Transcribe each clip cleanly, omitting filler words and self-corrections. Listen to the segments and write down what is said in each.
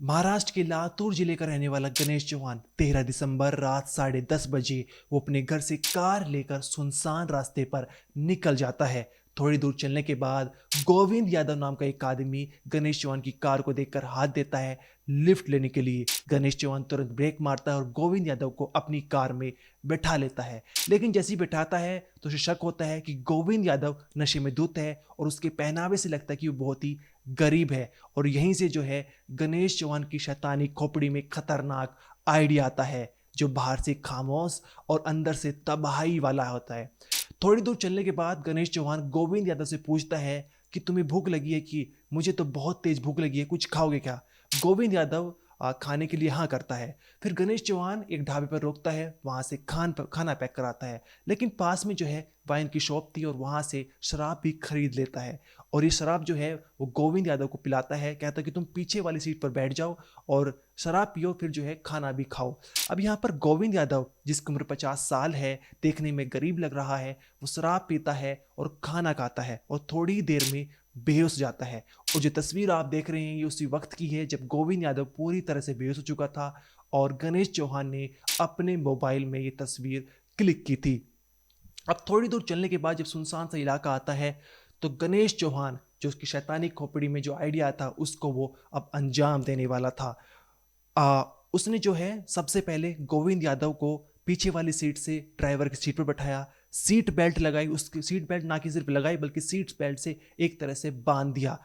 महाराष्ट्र के लातूर जिले का रहने वाला गणेश चौहान 13 दिसंबर रात 10:30 बजे वो अपने घर से कार लेकर सुनसान रास्ते पर निकल जाता है। थोड़ी दूर चलने के बाद गोविंद यादव नाम का एक आदमी गणेश चौहान की कार को देखकर हाथ देता है लिफ्ट लेने के लिए। गणेश चौहान तुरंत ब्रेक मारता है और गोविंद यादव को अपनी कार में बैठा लेता है। लेकिन जैसे ही बैठाता है तो उसे शक होता है कि गोविंद यादव नशे में धुत है और उसके पहनावे से लगता है कि वो बहुत ही गरीब है। और यहीं से जो है गणेश चौहान की शैतानी खोपड़ी में खतरनाक आइडिया आता है, जो बाहर से खामोश और अंदर से तबाही वाला होता है। थोड़ी दूर चलने के बाद गणेश चौहान गोविंद यादव से पूछता है कि तुम्हें भूख लगी है? कि मुझे तो बहुत तेज भूख लगी है, कुछ खाओगे क्या? गोविंद यादव खाने के लिए हाँ करता है। फिर गणेश चौहान एक ढाबे पर रोकता है, वहां से खाना पैक कराता है। लेकिन पास में जो है वाइन की शॉप थी और वहां से शराब भी खरीद लेता है। और ये शराब जो है वो गोविंद यादव को पिलाता है, कहता है कि तुम पीछे वाली सीट पर बैठ जाओ और शराब पियो, फिर जो है खाना भी खाओ। अब यहाँ पर गोविंद यादव, जिसकी उम्र 50 साल है, देखने में गरीब लग रहा है, वो शराब पीता है और खाना खाता है और थोड़ी ही देर में बेहोश जाता है। और जो तस्वीर आप देख रहे हैं ये उसी वक्त की है जब गोविंद यादव पूरी तरह से बेहोश हो चुका था और गणेश चौहान ने अपने मोबाइल में ये तस्वीर क्लिक की थी। अब थोड़ी दूर चलने के बाद जब सुनसान सा इलाका आता है तो गणेश चौहान, जो उसकी शैतानी खोपड़ी में जो आइडिया था उसको वो अब अंजाम देने वाला था। उसने जो है सबसे पहले गोविंद यादव को पीछे वाली सीट से ड्राइवर की सीट पर बैठाया, सीट बेल्ट लगाई, उसकी सीट बेल्ट ना कि सिर्फ लगाई बल्कि सीट बेल्ट से एक तरह से बांध दिया।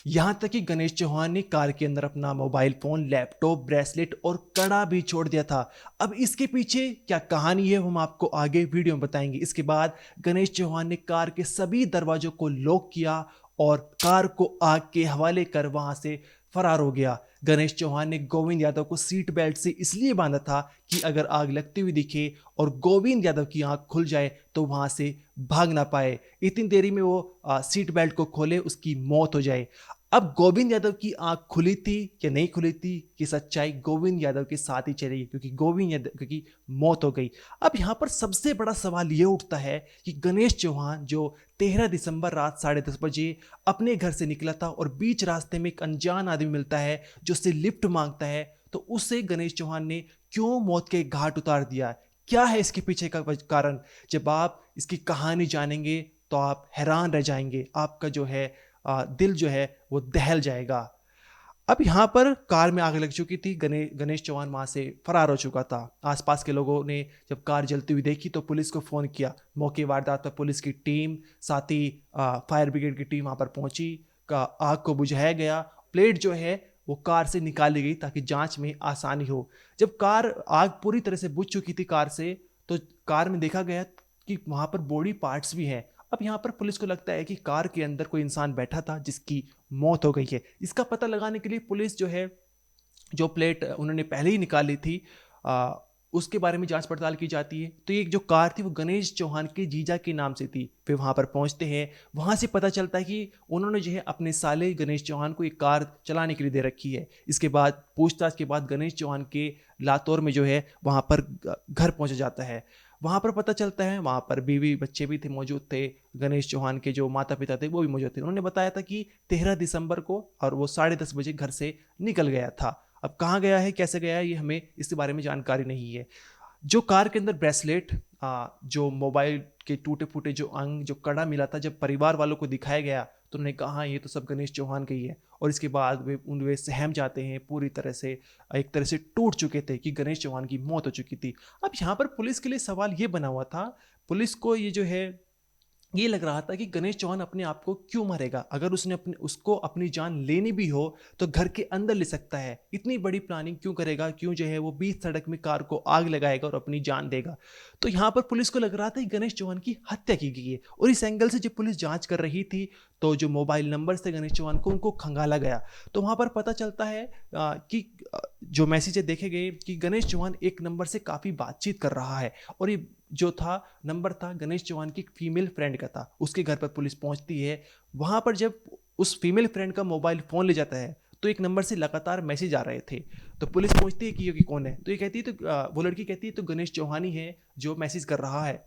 यहां तक कि गणेश चौहान ने कार के अंदर अपना मोबाइल फोन, लैपटॉप, ब्रेसलेट और कड़ा भी छोड़ दिया था। अब इसके पीछे क्या कहानी है हम आपको आगे वीडियो में बताएंगे। इसके बाद गणेश चौहान ने कार के सभी दरवाजों को लॉक किया और कार को आग के हवाले कर वहां से फरार हो गया। गणेश चौहान ने गोविंद यादव को सीट बेल्ट से इसलिए बांधा था कि अगर आग लगती हुई दिखे और गोविंद यादव की आंख खुल जाए तो वहां से भाग ना पाए। इतनी देरी में वो सीट बेल्ट को खोले, उसकी मौत हो जाए। अब गोविंद यादव की आंख खुली थी या नहीं खुली थी, कि सच्चाई गोविंद यादव के साथ ही चलेगी, क्योंकि गोविंद यादव की मौत हो गई। अब यहां पर सबसे बड़ा सवाल यह उठता है कि गणेश चौहान जो 13 दिसंबर रात 10:30 बजे अपने घर से निकला था और बीच रास्ते में एक अनजान आदमी मिलता है जो उससे लिफ्ट मांगता है, तो उससे गणेश चौहान ने क्यों मौत के घाट उतार दिया? क्या है इसके पीछे का कारण? जब आप इसकी कहानी जानेंगे तो आप हैरान रह जाएंगे, आपका जो है दिल जो है वो दहल जाएगा। अब यहाँ पर कार में आग लग चुकी थी, गणेश चौहान वहां से फरार हो चुका था। आसपास के लोगों ने जब कार जलती हुई देखी तो पुलिस को फोन किया। मौके वारदात पर पुलिस की टीम, साथ ही फायर ब्रिगेड की टीम वहां पर पहुंची, का आग को बुझाया गया। प्लेट जो है वो कार से निकाली गई ताकि जांच में आसानी हो। जब कार आग पूरी तरह से बुझ चुकी थी कार से, तो कार में देखा गया कि वहां पर बॉडी पार्ट्स भी हैं। अब यहाँ पर पुलिस को लगता है कि कार के अंदर कोई इंसान बैठा था जिसकी मौत हो गई है। इसका पता लगाने के लिए पुलिस जो है, जो प्लेट उन्होंने पहले ही निकाली थी, आ, उसके बारे में जांच पड़ताल की जाती है। तो ये जो कार थी वो गणेश चौहान के जीजा के नाम से थी। फिर वहां पर पहुंचते हैं, वहां से पता चलता है कि उन्होंने जो है अपने साले गणेश चौहान को एक कार चलाने के लिए दे रखी है। इसके बाद पूछताछ के बाद गणेश चौहान के लातौर में जो है वहां पर घर पहुंचा जाता है। वहां पर पता चलता है वहां पर बीवी बच्चे भी थे, मौजूद थे। गणेश चौहान के जो माता पिता थे वो भी मौजूद थे। उन्होंने बताया था कि 13 दिसंबर को और वो 10:30 बजे घर से निकल गया था। अब कहाँ गया है, कैसे गया है, ये हमें इसके बारे में जानकारी नहीं है। जो कार के अंदर ब्रेसलेट, जो मोबाइल के टूटे फूटे जो अंग, जो कड़ा मिला था, जब परिवार वालों को दिखाया गया तो उन्होंने कहा हाँ, ये तो सब गणेश चौहान का ही है। और इसके बाद वे सहम जाते हैं, पूरी तरह से एक तरह से टूट चुके थे कि गणेश चौहान की मौत हो चुकी थी। अब यहाँ पर पुलिस के लिए सवाल ये बना हुआ था, पुलिस को ये जो है ये लग रहा था कि गणेश चौहान अपने आप को क्यों मारेगा? अगर उसने उसको अपनी जान लेनी भी हो तो घर के अंदर ले सकता है। इतनी बड़ी प्लानिंग क्यों करेगा? क्यों जो है वो बीच सड़क में कार को आग लगाएगा और अपनी जान देगा? तो यहाँ पर पुलिस को लग रहा था कि गणेश चौहान की हत्या की गई है। और इस एंगल से जब पुलिस जांच कर रही थी तो जो मोबाइल नंबर थे गणेश चौहान को, उनको खंगाला गया। तो वहां पर पता चलता है कि जो मैसेज देखे गए कि गणेश चौहान एक नंबर से काफी बातचीत कर रहा है। और ये जो था नंबर था गणेश चौहान की फीमेल फ्रेंड का था। उसके घर पर पुलिस पहुंचती है। वहां पर जब उस फीमेल फ्रेंड का मोबाइल फोन ले जाता है तो एक नंबर से लगातार मैसेज आ रहे थे। तो पुलिस पूछती है कि ये कौन है, तो ये कहती है, तो वो लड़की कहती है तो गणेश चौहान ही है जो मैसेज कर रहा है।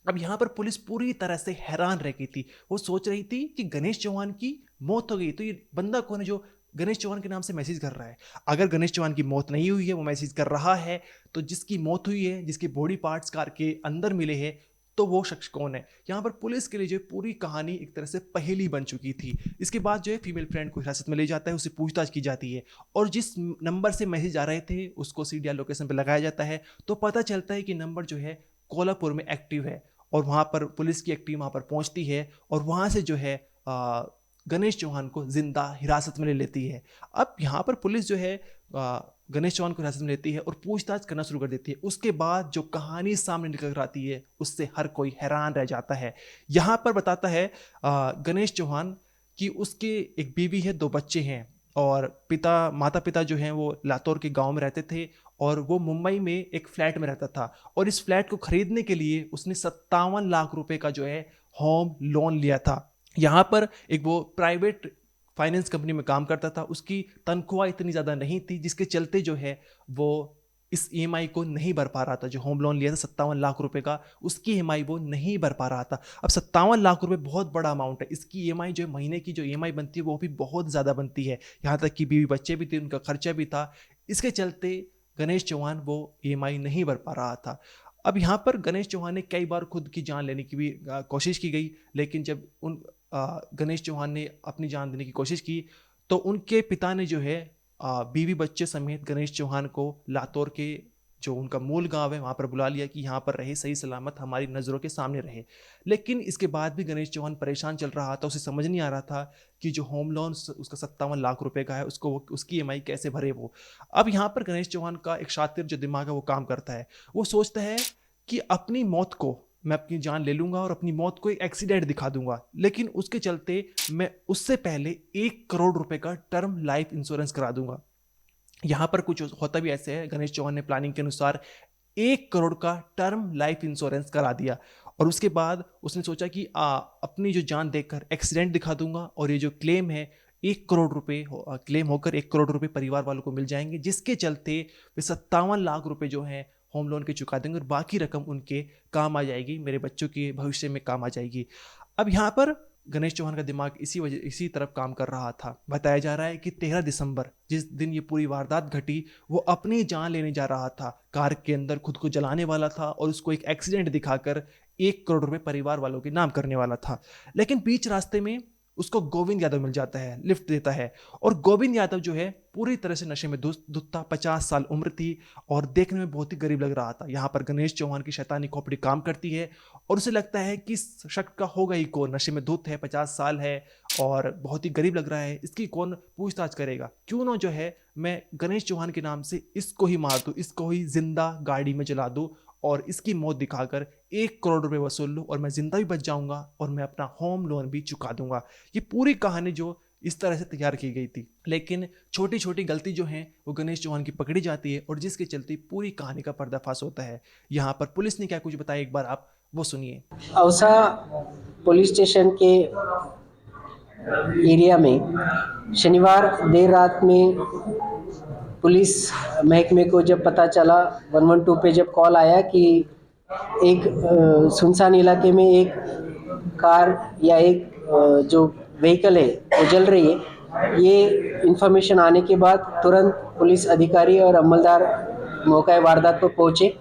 अब यहां पर पुलिस पूरी तरह से हैरान रह गई थी। वो सोच रही थी कि गणेश चौहान की मौत हो गई तो ये बंदा कौन है जो गणेश चौहान के नाम से मैसेज कर रहा है। अगर गणेश चौहान की मौत नहीं हुई है, वो मैसेज कर रहा है, तो जिसकी मौत हुई है, जिसके बॉडी पार्ट्स कार के अंदर मिले हैं, तो वो शख्स कौन है। यहाँ पर पुलिस के लिए जो पूरी कहानी एक तरह से पहेली बन चुकी थी। इसके बाद जो है फीमेल फ्रेंड को हिरासत में ले जाता है, उससे पूछताछ की जाती है और जिस नंबर से मैसेज आ रहे थे उसको सीडीआर लोकेशन पर लगाया जाता है। तो पता चलता है कि नंबर जो है कोल्हापुर में एक्टिव है और वहाँ पर पुलिस की एक टीम वहाँ पर पहुँचती है और वहाँ से जो है गणेश चौहान को जिंदा हिरासत में ले लेती है। अब यहाँ पर पुलिस जो है गणेश चौहान को हिरासत में लेती है और पूछताछ करना शुरू कर देती है। उसके बाद जो कहानी सामने निकल कर आती है उससे हर कोई हैरान रह जाता है। यहाँ पर बताता है गणेश चौहान कि उसके एक बीवी है, 2 बच्चे हैं और माता पिता जो हैं वो लातौर के गांव में रहते थे और वो मुंबई में एक फ्लैट में रहता था और इस फ्लैट को खरीदने के लिए उसने 57 लाख रुपए का जो है होम लोन लिया था। यहाँ पर एक वो प्राइवेट फाइनेंस कंपनी में काम करता था, उसकी तनख्वाह इतनी ज़्यादा नहीं थी जिसके चलते जो है वो इस ईएमआई को नहीं भर पा रहा था। जो होम लोन लिया था 57 लाख रुपए का, उसकी ईएमआई वो नहीं भर पा रहा था। अब 57 लाख रुपए बहुत बड़ा अमाउंट है। इसकी ईएमआई जो है, महीने की जो ईएमआई बनती है वो भी बहुत ज़्यादा बनती है। यहाँ तक कि बीवी बच्चे भी थे, उनका खर्चा भी था। इसके चलते गणेश चौहान वो ईएमआई नहीं भर पा रहा था। अब यहाँ पर गणेश चौहान ने कई बार खुद की जान लेने की भी कोशिश की गई, लेकिन जब गणेश चौहान ने अपनी जान देने की कोशिश की तो उनके पिता ने जो है बीवी बच्चे समेत गणेश चौहान को लातौर के जो उनका मूल गांव है वहाँ पर बुला लिया कि यहाँ पर रहे, सही सलामत हमारी नज़रों के सामने रहे। लेकिन इसके बाद भी गणेश चौहान परेशान चल रहा था। उसे समझ नहीं आ रहा था कि जो होम लोन उसका 57 लाख रुपए का है उसको उसकी ईएमआई कैसे भरे वो। अब यहाँ पर गणेश चौहान का एक शातिर जो दिमाग है वो काम करता है। वो सोचता है कि अपनी मौत को मैं अपनी जान ले लूंगा और अपनी मौत को एक एक्सीडेंट दिखा दूंगा, लेकिन उसके चलते मैं उससे पहले 1 करोड़ रुपए का टर्म लाइफ इंश्योरेंस करा दूंगा। यहाँ पर कुछ होता भी ऐसे है, गणेश चौहान ने प्लानिंग के अनुसार 1 करोड़ का टर्म लाइफ इंश्योरेंस करा दिया और उसके बाद उसने सोचा कि अपनी जो जान देकर एक्सीडेंट दिखा दूंगा और ये जो क्लेम है 1 करोड़ रुपए क्लेम होकर 1 करोड़ रुपए परिवार वालों को मिल जाएंगे, जिसके चलते वे 57 लाख रुपए जो हैं होम लोन के चुका देंगे और बाकी रकम उनके काम आ जाएगी, मेरे बच्चों के भविष्य में काम आ जाएगी। अब यहाँ पर गणेश चौहान का दिमाग इसी तरफ काम कर रहा था। बताया जा रहा है कि 13 दिसंबर जिस दिन ये पूरी वारदात घटी, वो अपनी जान लेने जा रहा था, कार के अंदर खुद को जलाने वाला था और उसको एक एक्सीडेंट दिखाकर 1 करोड़ रुपए परिवार वालों के नाम करने वाला था। लेकिन बीच रास्ते में उसको गोविंद यादव मिल जाता है, लिफ्ट देता है और गोविंद यादव जो है पूरी तरह से नशे में धुत था। 50 साल उम्र थी और देखने में बहुत ही गरीब लग रहा था। यहाँ पर गणेश चौहान की शैतानी खोपड़ी काम करती है और उसे लगता है कि शक का होगा ही कौन, नशे में धुत है, 50 साल है और बहुत ही गरीब लग रहा है, इसकी कौन पूछताछ करेगा। क्यों ना जो है मैं गणेश चौहान के नाम से इसको ही मार दूँ, इसको ही जिंदा गाड़ी में जला दूँ और इसकी मौत दिखाकर 1 करोड़ रुपए वसूल लूँ और मैं जिंदा भी बच जाऊंगा और मैं अपना होम लोन भी चुका दूंगा। ये पूरी कहानी जो इस तरह से तैयार की गई थी, लेकिन छोटी छोटी गलती जो है वो गणेश चौहान की पकड़ी जाती है और जिसके चलते पूरी कहानी का पर्दाफाश होता है। यहाँ पर पुलिस ने क्या कुछ बताया, एक बार आप वो सुनिए। औसा पुलिस स्टेशन के एरिया में शनिवार देर रात में पुलिस महकमे को जब पता चला, 112 पे जब कॉल आया कि एक सुनसान इलाके में एक कार या एक जो व्हीकल है वो जल रही है, ये इन्फॉर्मेशन आने के बाद तुरंत पुलिस अधिकारी और अमलदार मौका वारदात पर पहुंचे।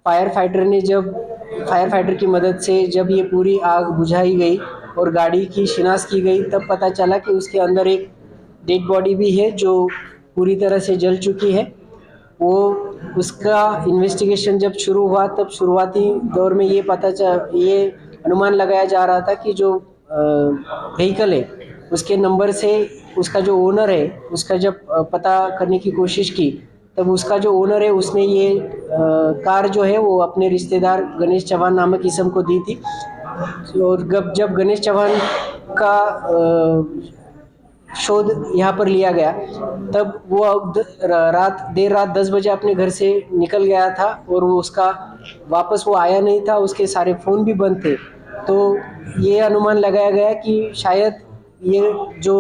फायर फाइटर की मदद से जब ये पूरी आग बुझाई गई और गाड़ी की शिनाख्त की गई, तब पता चला कि उसके अंदर एक डेड बॉडी भी है जो पूरी तरह से जल चुकी है। वो उसका इन्वेस्टिगेशन जब शुरू हुआ तब शुरुआती दौर में ये अनुमान लगाया जा रहा था कि जो व्हीकल है उसके नंबर से उसका जो ओनर है उसका जब पता करने की कोशिश की, तब उसका जो ओनर है उसने ये कार जो है वो अपने रिश्तेदार गणेश चौहान नामक इसम को दी थी। और जब गणेश चौहान का शोध यहाँ पर लिया गया, तब वो देर रात 10 बजे अपने घर से निकल गया था और वो उसका वापस वो आया नहीं था, उसके सारे फ़ोन भी बंद थे। तो ये अनुमान लगाया गया कि शायद ये जो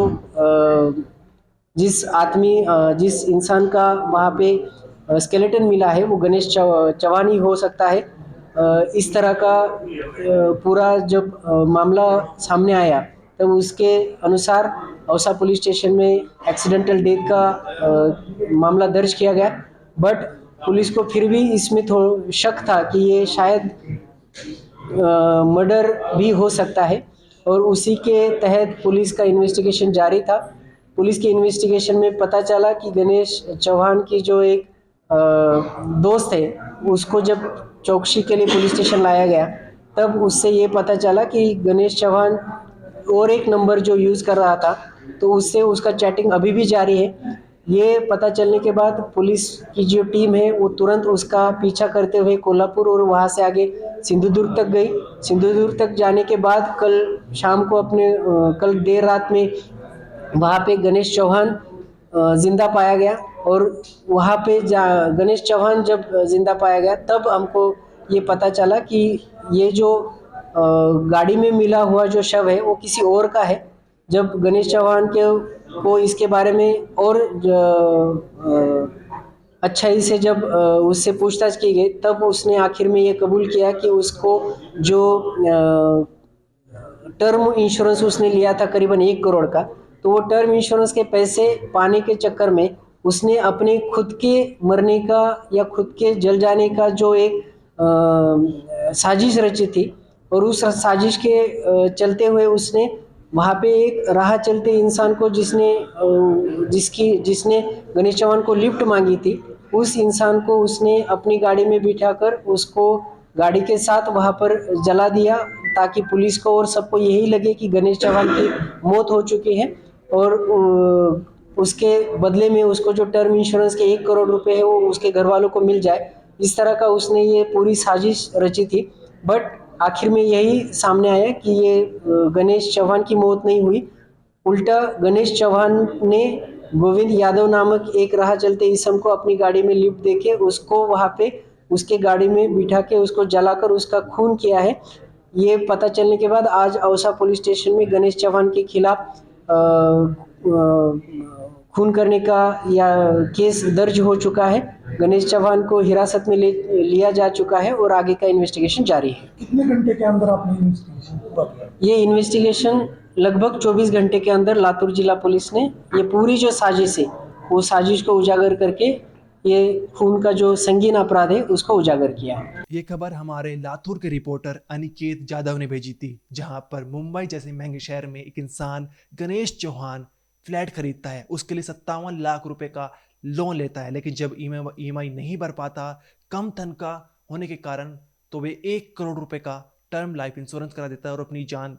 जिस इंसान का वहाँ पे स्केलेटन मिला है वो गणेश चौहान ही हो सकता है। इस तरह का पूरा जब मामला सामने आया तब उसके अनुसार औसा पुलिस स्टेशन में एक्सीडेंटल डेथ का मामला दर्ज किया गया। बट पुलिस को फिर भी इसमें थोड़ा शक था कि ये शायद मर्डर भी हो सकता है, और उसी के तहत पुलिस का इन्वेस्टिगेशन जारी था। पुलिस के इन्वेस्टिगेशन में पता चला कि गणेश चौहान की जो एक दोस्त है, उसको जब चौकसी के लिए पुलिस स्टेशन लाया गया, तब उससे ये पता चला कि गणेश चौहान और एक नंबर जो यूज़ कर रहा था, तो उससे उसका चैटिंग अभी भी जारी है। ये पता चलने के बाद पुलिस की जो टीम है वो तुरंत उसका पीछा करते हुए कोल्हापुर और वहाँ से आगे सिंधुदुर्ग तक गई। सिंधुदुर्ग तक जाने के बाद कल शाम को कल देर रात में वहाँ पे गणेश चौहान जिंदा पाया गया। और वहाँ पे गणेश चौहान जब जिंदा पाया गया, तब हमको ये पता चला कि ये जो गाड़ी में मिला हुआ जो शव है वो किसी और का है। जब गणेश चौहान को इसके बारे में और अच्छाई से जब उससे पूछताछ की गई, तब उसने आखिर में ये कबूल किया कि उसको जो टर्म इंश्योरेंस उसने लिया था करीबन 1 करोड़ का, तो वो टर्म इंश्योरेंस के पैसे पाने के चक्कर में उसने अपने खुद के मरने का या खुद के जल जाने का जो एक साजिश रची थी, और उस साजिश के चलते हुए उसने वहाँ पे एक राह चलते इंसान को जिसने गणेश चौहान को लिफ्ट मांगी थी, उस इंसान को उसने अपनी गाड़ी में बिठाकर उसको गाड़ी के साथ वहाँ पर जला दिया, ताकि पुलिस को और सबको यही लगे कि गणेश चौहान की मौत हो चुकी है, और उसके बदले में उसको जो टर्म इंश्योरेंस के 1 करोड़ रुपए है वो उसके घर वालों को मिल जाए। इस तरह का उसने ये पूरी साजिश रची थी। बट आखिर में यही सामने आया कि ये गणेश चौहान की मौत नहीं हुई, उल्टा गणेश चौहान ने गोविंद यादव नामक एक राह चलते इसम को अपनी गाड़ी में लिफ्ट देके उसको वहाँ पे उसके गाड़ी में बिठा के उसको जलाकर उसका खून किया है। ये पता चलने के बाद आज औसा पुलिस स्टेशन में गणेश चौहान के खिलाफ खून करने का या केस दर्ज हो चुका है। गणेश चौहान को हिरासत में लिया जा चुका है और आगे का इन्वेस्टिगेशन जारी है। कितने घंटे के अंदर आपने इन्वेस्टिगेशन पूरा किया? ये इन्वेस्टिगेशन लगभग 24 घंटे के अंदर लातूर जिला पुलिस ने ये पूरी जो साजिश है वो साजिश को उजागर करके ये खून का जो संगीन अपराध है उसको उजागर किया है। ये खबर हमारे लातूर के रिपोर्टर अनिकेत जाधव ने भेजी थी, जहां पर मुंबई जैसे महंगे शहर में एक इंसान गणेश चौहान फ्लैट खरीदता है, उसके लिए 57 लाख रुपए का लोन लेता है, लेकिन जब ईएमआई नहीं भर पाता, कम तनख्वाह होने के कारण, तो वे 1 करोड़ रुपए का टर्म लाइफ इंश्योरेंस करा देता है और अपनी जान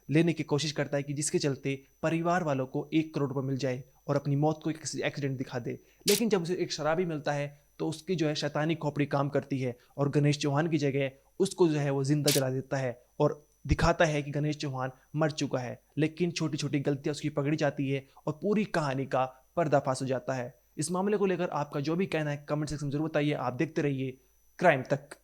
लेने की कोशिश करता है कि जिसके चलते परिवार वालों को 1 करोड़ रुपए मिल जाए और अपनी मौत को किसी एक्सीडेंट दिखा दे। लेकिन जब उसे एक शराबी मिलता है तो उसकी जो है शैतानी खोपड़ी काम करती है और गणेश चौहान की जगह उसको जो है वो जिंदा जला देता है और दिखाता है कि गणेश चौहान मर चुका है। लेकिन छोटी छोटी गलतियां उसकी पकड़ी जाती है और पूरी कहानी का पर्दाफाश हो जाता है। इस मामले को लेकर आपका जो भी कहना है कमेंट सेक्शन में जरूर बताइए। आप देखते रहिए क्राइम तक।